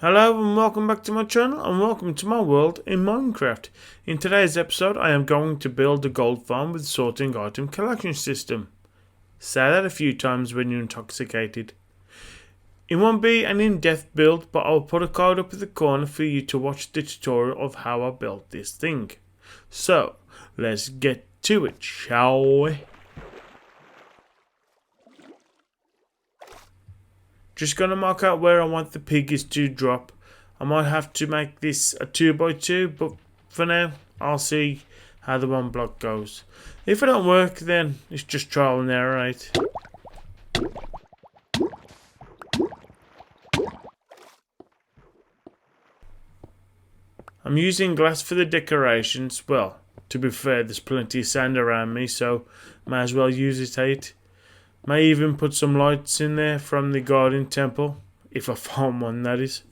Hello and welcome back to my channel and welcome to my world in Minecraft. In today's episode I am going to build a gold farm with sorting item collection system. Say that a few times when you're intoxicated. It won't be an in-depth build, but I'll put a card up in the corner for you to watch the tutorial of how I built this thing. So let's get to it, shall we? Just gonna mark out where I want the piggies to drop. I might have to make this a 2x2, but for now I'll see how the one block goes. If it don't work, then it's just trial and error, right? I'm using glass for the decorations. Well, to be fair, there's plenty of sand around me, so may as well use it, right? May even put some lights in there from the Guardian Temple, if I find one, that is.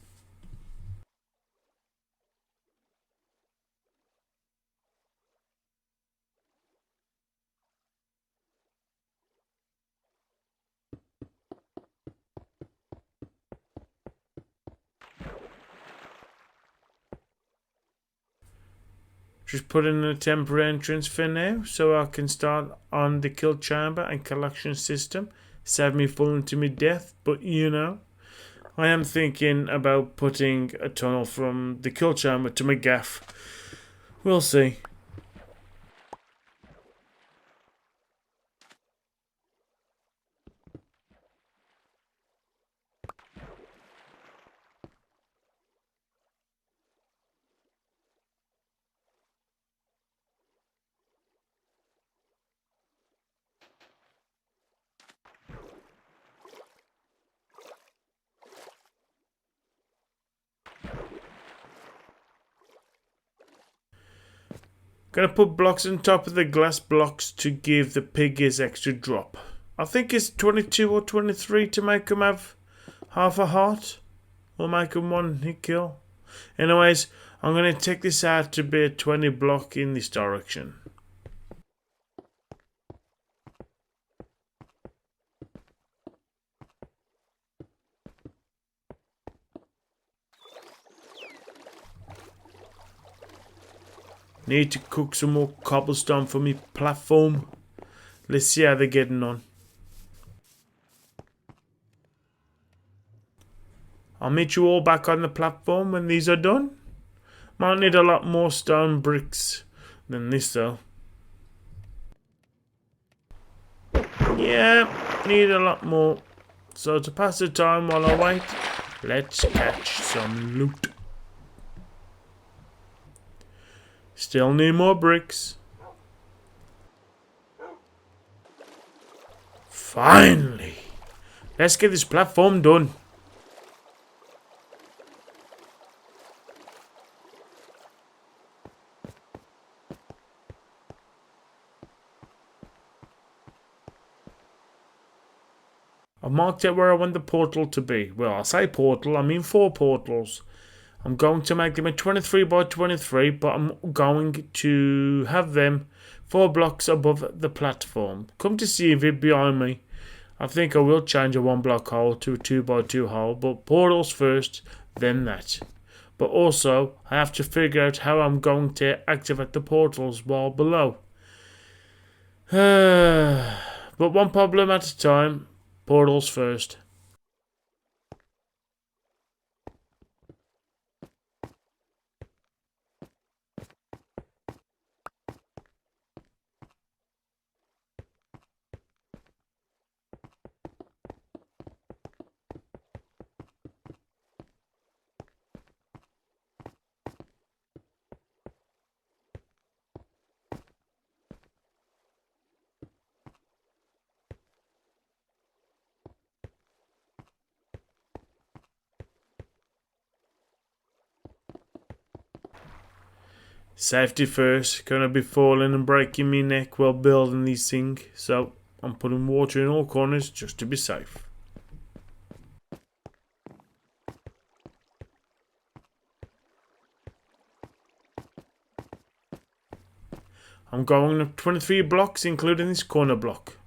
Just put in a temporary entrance for now, so I can start on the kill chamber and collection system. Save me falling to my death, but you know. I am thinking about putting a tunnel from the kill chamber to my gaff. We'll see. Gonna put blocks on top of the glass blocks to give the piggies extra drop. I think it's 22 or 23 to make them have half a heart. Or make them one hit kill. Anyways, I'm gonna take this out to be a 20 block in this direction. Need to cook some more cobblestone for me platform. Let's see how they're getting on. I'll meet you all back on the platform when these are done. Might need a lot more stone bricks than this though. Yeah, need a lot more. So to pass the time while I wait, let's catch some loot. Still need more bricks. Finally! Let's get this platform done. I've marked out where I want the portal to be. Well, I say portal, I mean 4 portals. I'm going to make them a 23 by 23, but I'm going to have them 4 blocks above the platform. Come to see it behind me. I think I will change a 1 block hole to a 2 by 2 hole, but portals first, then that. But also, I have to figure out how I'm going to activate the portals while below. But one problem at a time. Portals first. Safety first. Gonna be falling and breaking me neck while building these things, so I'm putting water in all corners just to be safe. I'm going up 23 blocks including this corner block.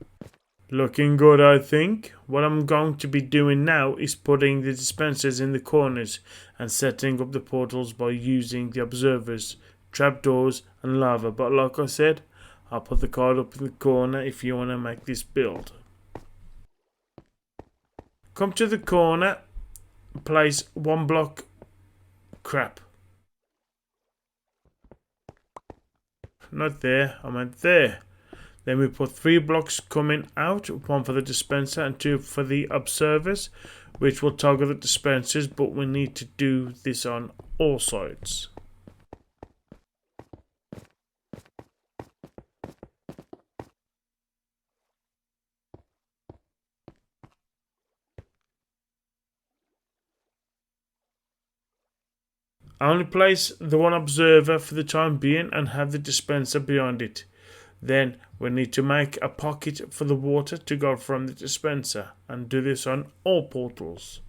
Looking good, I think. What I'm going to be doing now is putting the dispensers in the corners and setting up the portals by using the observers, trapdoors and lava. But like I said, I'll put the card up in the corner if you want to make this build. Come to the corner, place one block crap. Not there, I meant there. Then we put 3 blocks coming out, 1 for the dispenser and 2 for the observers, which will toggle the dispensers, but we need to do this on all sides. I only place the one observer for the time being and have the dispenser behind it. Then we need to make a pocket for the water to go from the dispenser and do this on all portals.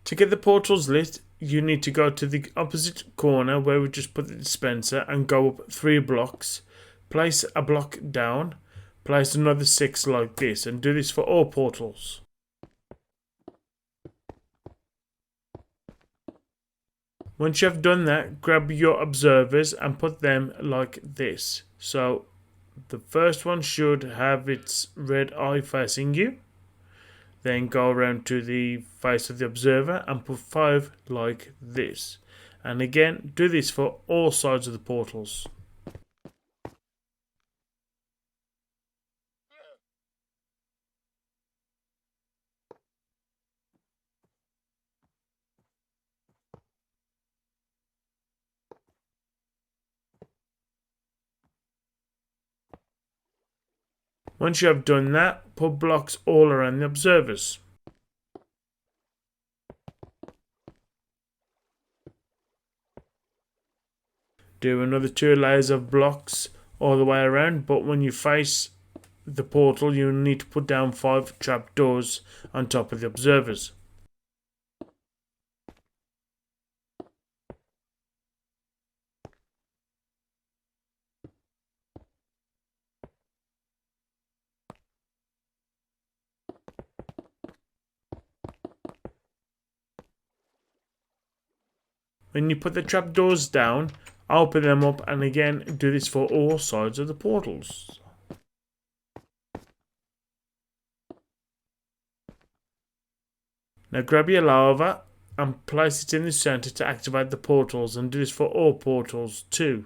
To get the portals lit, you need to go to the opposite corner where we just put the dispenser and go up 3 blocks. Place a block down, place another 6 like this and do this for all portals. Once you have done that, grab your observers and put them like this. So the first one should have its red eye facing you. Then go around to the face of the observer and put 5 like this. And again, do this for all sides of the portals. Once you have done that, put blocks all around the observers. Do another 2 layers of blocks all the way around, but when you face the portal you need to put down 5 trapdoors on top of the observers. When you put the trapdoors down, open them up and again do this for all sides of the portals. Now grab your lava and place it in the center to activate the portals and do this for all portals too.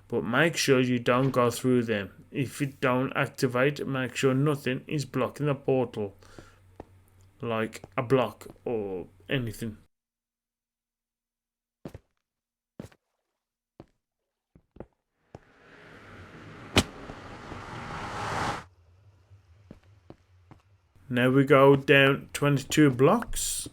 But make sure you don't go through them. If you don't activate, make sure nothing is blocking the portal, like a block or anything. Now we go down 22 blocks.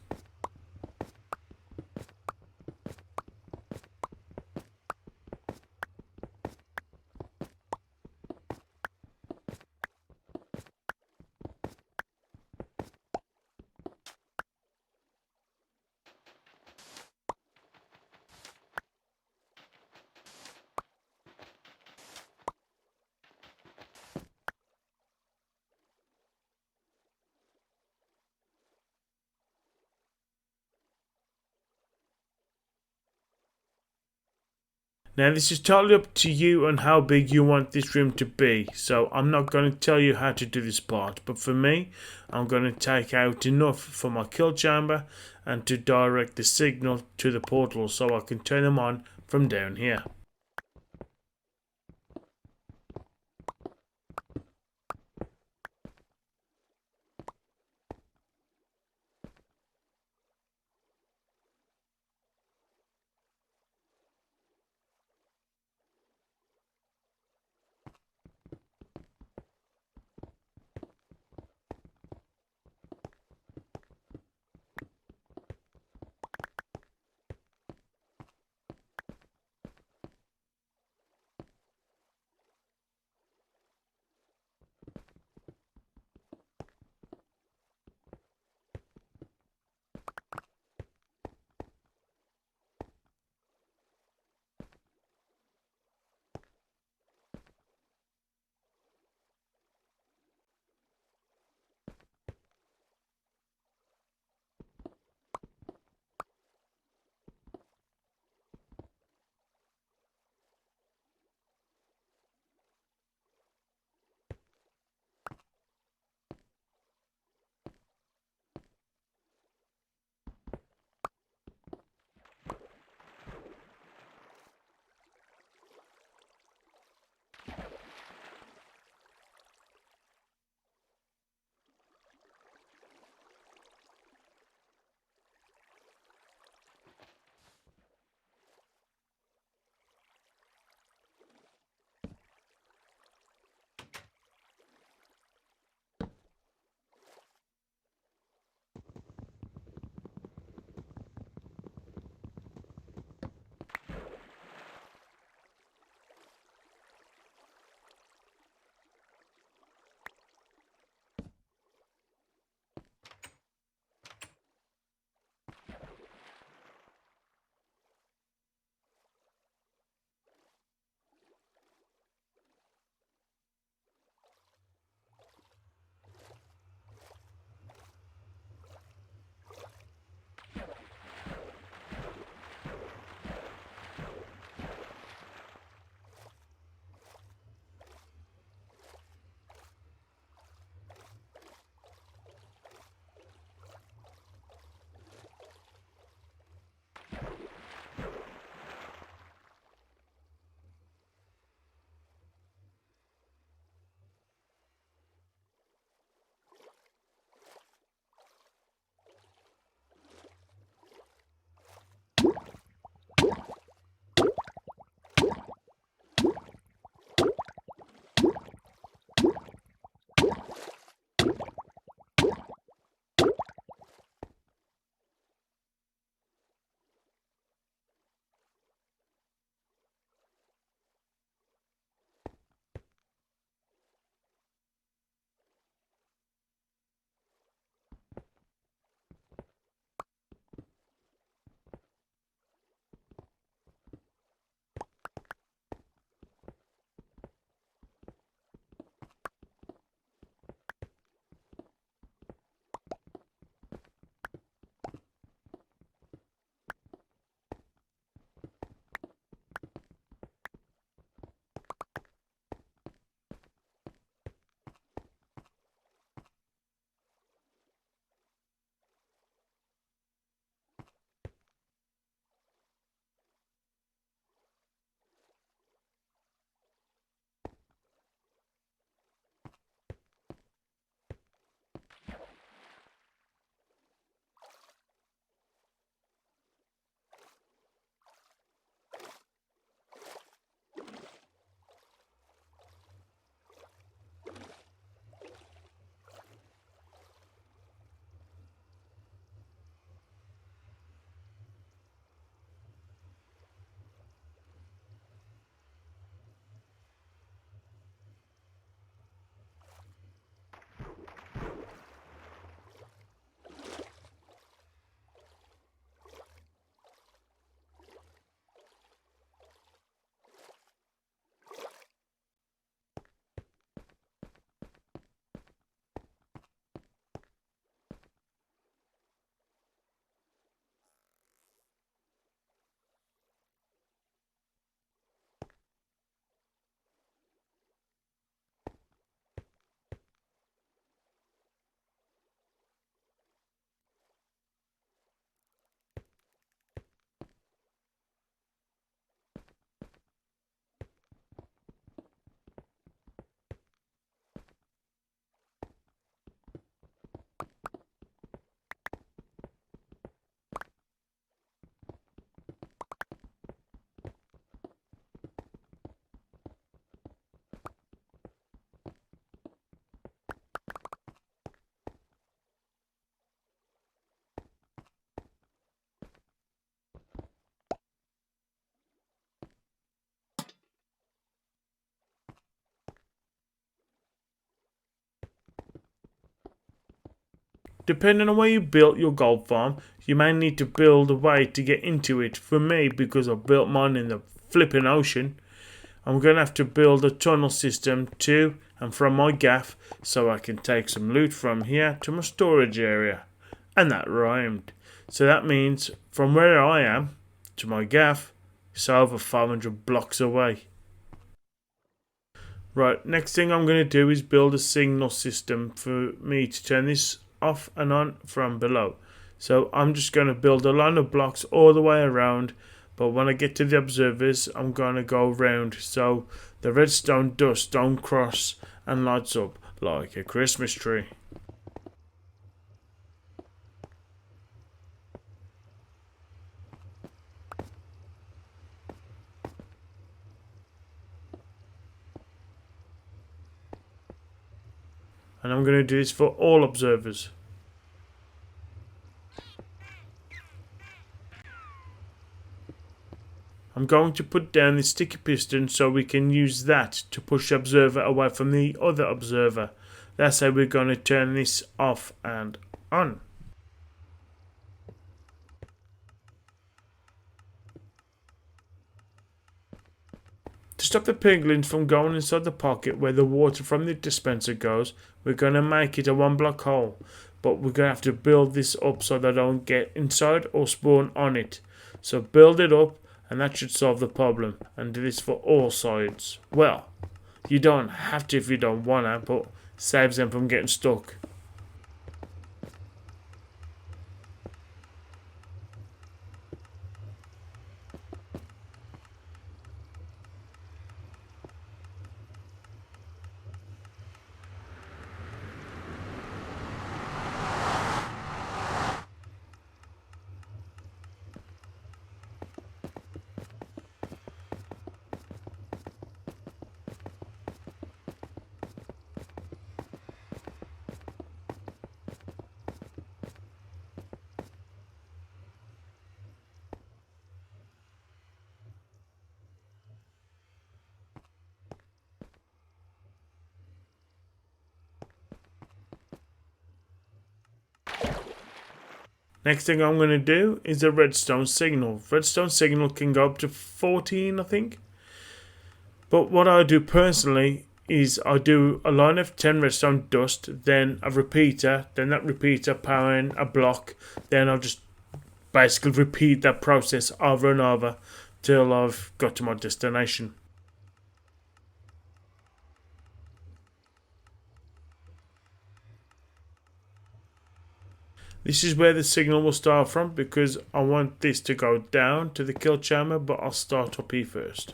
Now this is totally up to you on how big you want this room to be, so I'm not going to tell you how to do this part, but for me, I'm going to take out enough for my kill chamber and to direct the signal to the portal so I can turn them on from down here. Depending on where you built your gold farm, you may need to build a way to get into it. For me, because I built mine in the flipping ocean, I'm going to have to build a tunnel system to and from my gaff so I can take some loot from here to my storage area. And that rhymed. So that means from where I am to my gaff, it's over 500 blocks away. Right, next thing I'm going to do is build a signal system for me to turn this off and on from below. So I'm just going to build a line of blocks all the way around, but when I get to the observers, I'm going to go round so the redstone dust don't cross and lights up like a Christmas tree. And I'm going to do this for all observers. I'm going to put down the sticky piston so we can use that to push the observer away from the other observer. That's how we're going to turn this off and on. To stop the piglins from going inside the pocket where the water from the dispenser goes, we're going to make it a 1-block hole. But we're going to have to build this up so they don't get inside or spawn on it. So build it up and that should solve the problem. And do this for all sides. Well, you don't have to if you don't want to, but saves them from getting stuck. Next thing I'm going to do is a redstone signal. Redstone signal can go up to 14, I think. But what I do personally is I do a line of 10 redstone dust, then a repeater, then that repeater powering a block. Then I'll just basically repeat that process over and over till I've got to my destination. This is where the signal will start from because I want this to go down to the kill chamber, but I'll start up here first.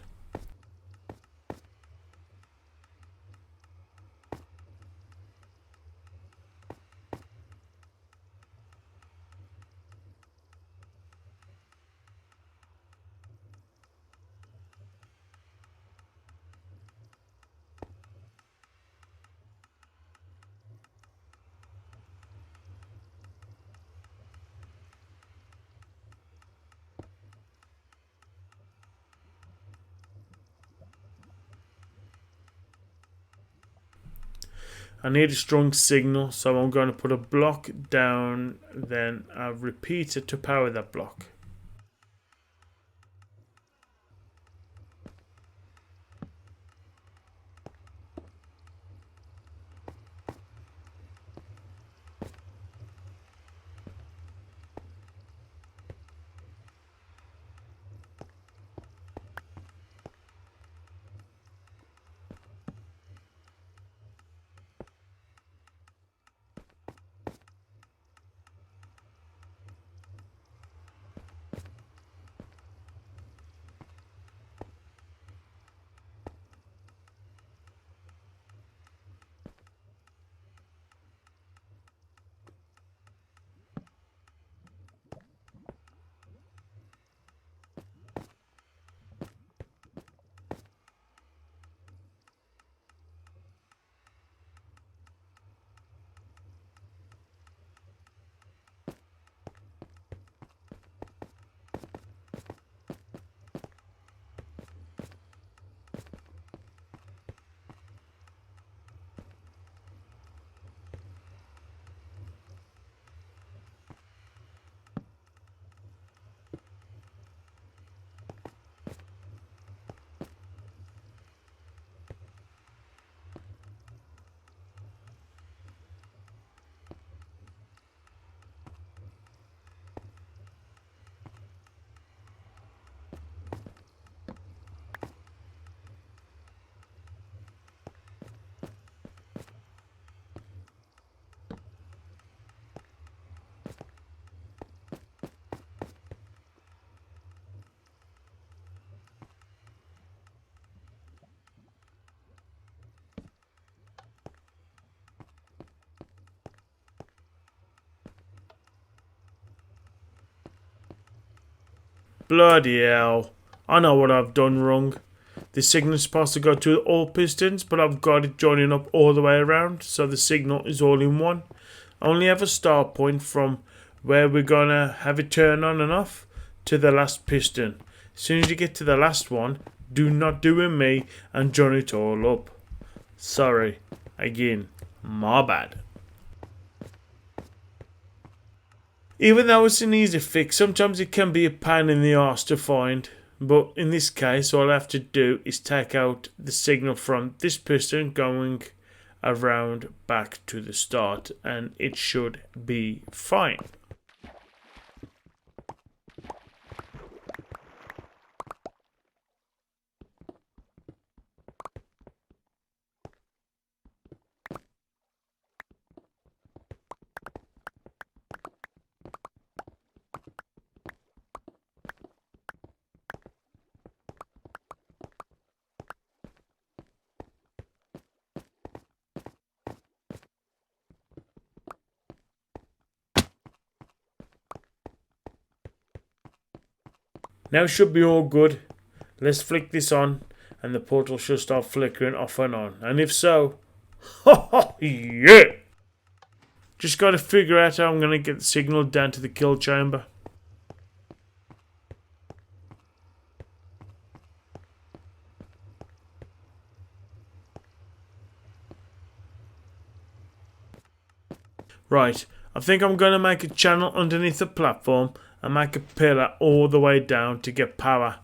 I need a strong signal, so I'm going to put a block down, then a repeater to power that block. Bloody hell. I know what I've done wrong. The signal's supposed to go to all pistons, but I've got it joining up all the way around, so the signal is all in one. I only have a start point from where we're gonna have it turn on and off to the last piston. As soon as you get to the last one, do not do with me and join it all up. Sorry. Again, my bad. Even though it's an easy fix, sometimes it can be a pain in the arse to find. But in this case, all I have to do is take out the signal from this piston going around back to the start, and it should be fine. Now it should be all good. Let's flick this on and the portal should start flickering off and on. And if so, yeah! Just got to figure out how I'm going to get the signal down to the kill chamber. Right, I think I'm going to make a channel underneath the platform and make a pillar all the way down to get power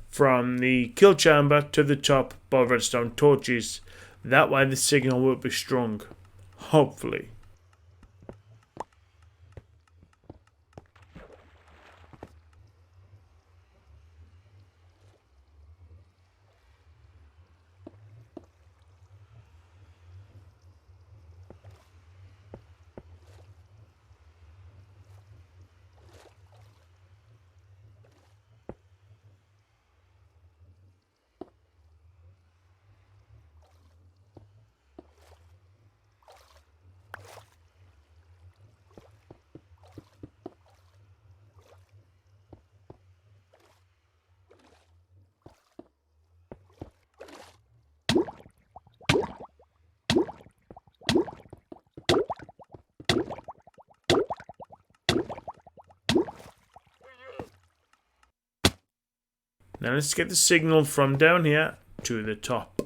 from the kill chamber to the top by redstone torches. That way the signal will be strong. Hopefully. Now let's get the signal from down here to the top.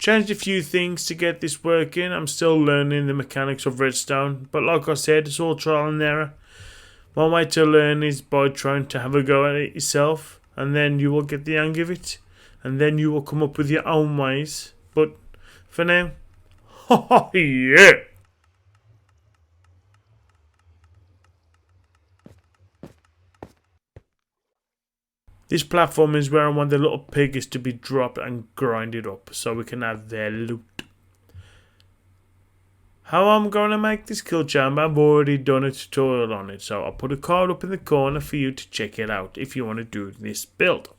Changed a few things to get this working. I'm still learning the mechanics of redstone, but like I said, it's all trial and error. One way to learn is by trying to have a go at it yourself, and then you will get the hang of it, and then you will come up with your own ways. But for now, yeah! This platform is where I want the little piggies to be dropped and grinded up so we can have their loot. How I'm going to make this kill chamber, I've already done a tutorial on it, so I'll put a card up in the corner for you to check it out if you want to do this build.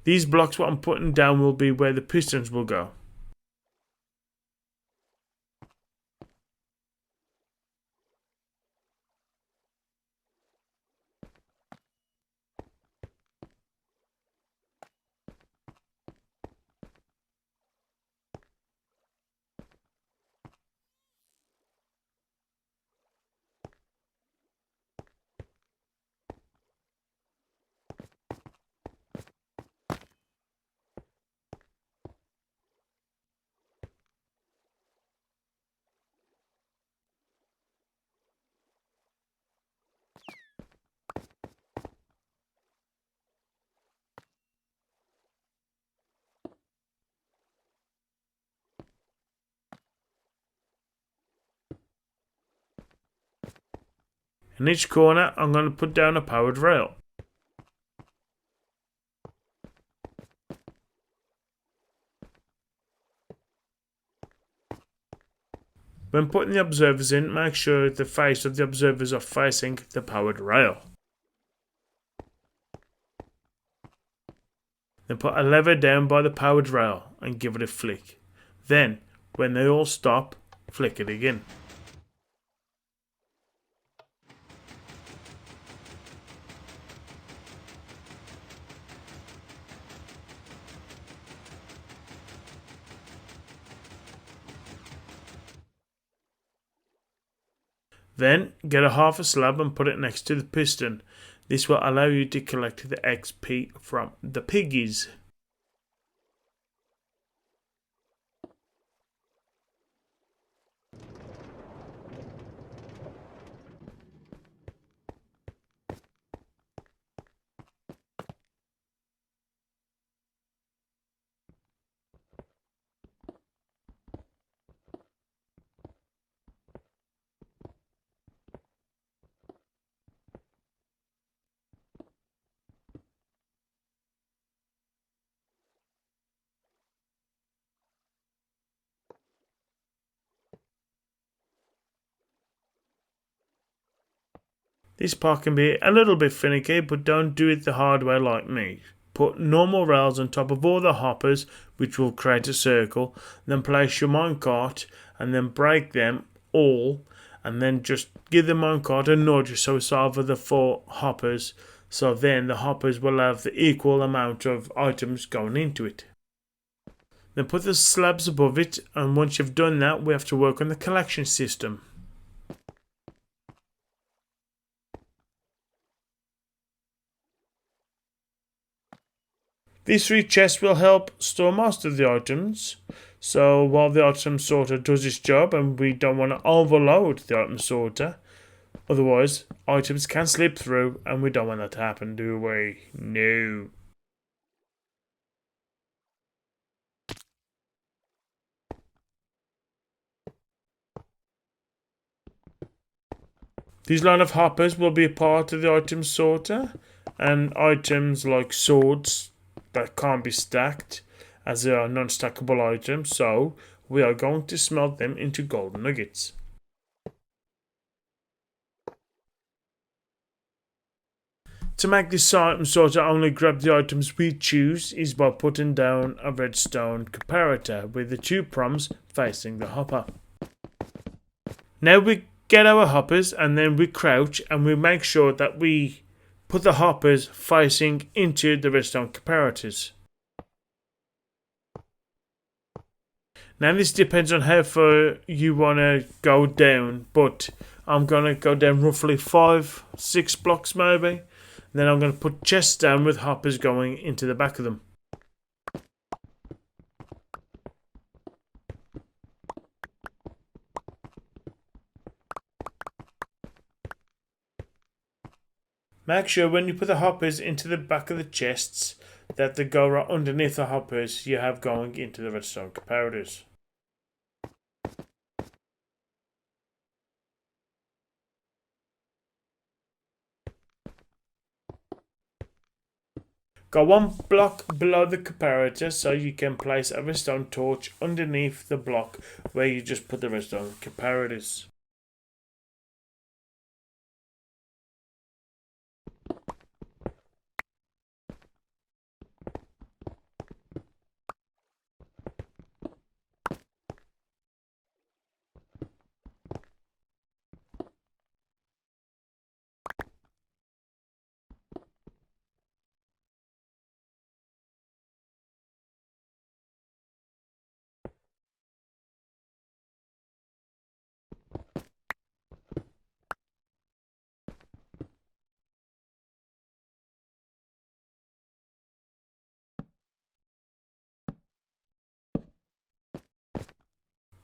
These blocks what I'm putting down will be where the pistons will go. In each corner, I'm going to put down a powered rail. When putting the observers in, make sure the face of the observers are facing the powered rail. Then put a lever down by the powered rail and give it a flick. Then, when they all stop, flick it again. Then, get a half a slab and put it next to the piston. This will allow you to collect the XP from the piggies. This part can be a little bit finicky, but don't do it the hard way like me. Put normal rails on top of all the hoppers, which will create a circle, then place your minecart and then break them all, and then just give the minecart a nudge so it's over the 4 hoppers, so then the hoppers will have the equal amount of items going into it. Then put the slabs above it, and once you've done that, we have to work on the collection system. These 3 chests will help store most of the items, so while the item sorter does its job, and we don't want to overload the item sorter, otherwise items can slip through and we don't want that to happen, do we? No. These line of hoppers will be a part of the item sorter, and items like swords that can't be stacked as they are non-stackable items, so we are going to smelt them into golden nuggets. To make this item sorter only grab the items we choose is by putting down a redstone comparator with the 2 prongs facing the hopper. Now we get our hoppers and then we crouch and we make sure that we put the hoppers facing into the redstone comparators. Now this depends on how far you want to go down, but I'm going to go down roughly 5-6 blocks maybe. Then I'm going to put chests down with hoppers going into the back of them. Make sure when you put the hoppers into the back of the chests that they go right underneath the hoppers you have going into the redstone comparators. Go one block below the comparator so you can place a redstone torch underneath the block where you just put the redstone comparators.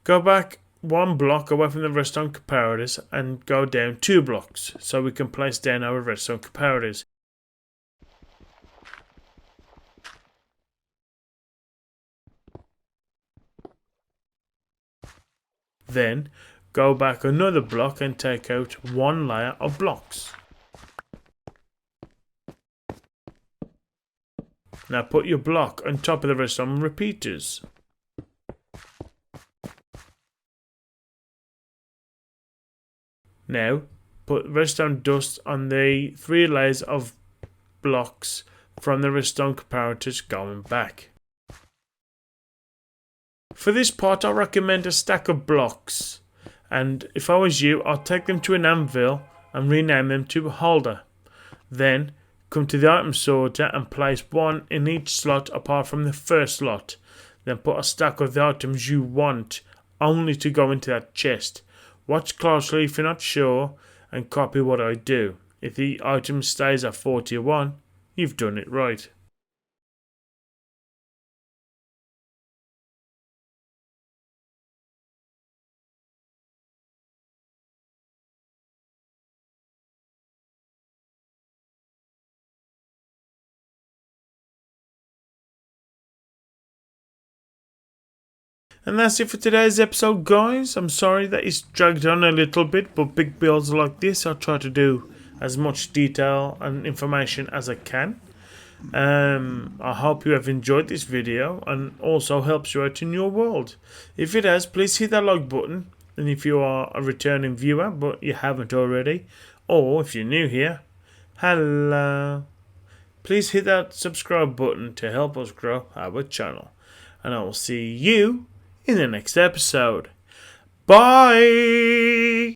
Go back one block away from the redstone comparators and go down 2 blocks so we can place down our redstone comparators. Then go back another block and take out 1 layer of blocks. Now put your block on top of the redstone repeaters. Now put redstone dust on the 3 layers of blocks from the redstone comparators going back. For this part I recommend a stack of blocks, and if I was you I'd take them to an anvil and rename them to a holder. Then come to the item sorter and place 1 in each slot apart from the first slot. Then put a stack of the items you want only to go into that chest. Watch closely if you're not sure and copy what I do. If the item stays at 41, you've done it right. And that's it for today's episode, guys. I'm sorry that it's dragged on a little bit, but big builds like this, I try to do as much detail and information as I can. I hope you have enjoyed this video and also helps you out in your world. If it has, please hit that like button. And if you are a returning viewer, but you haven't already, or if you're new here, hello. Please hit that subscribe button to help us grow our channel. And I will see you in the next episode. Bye!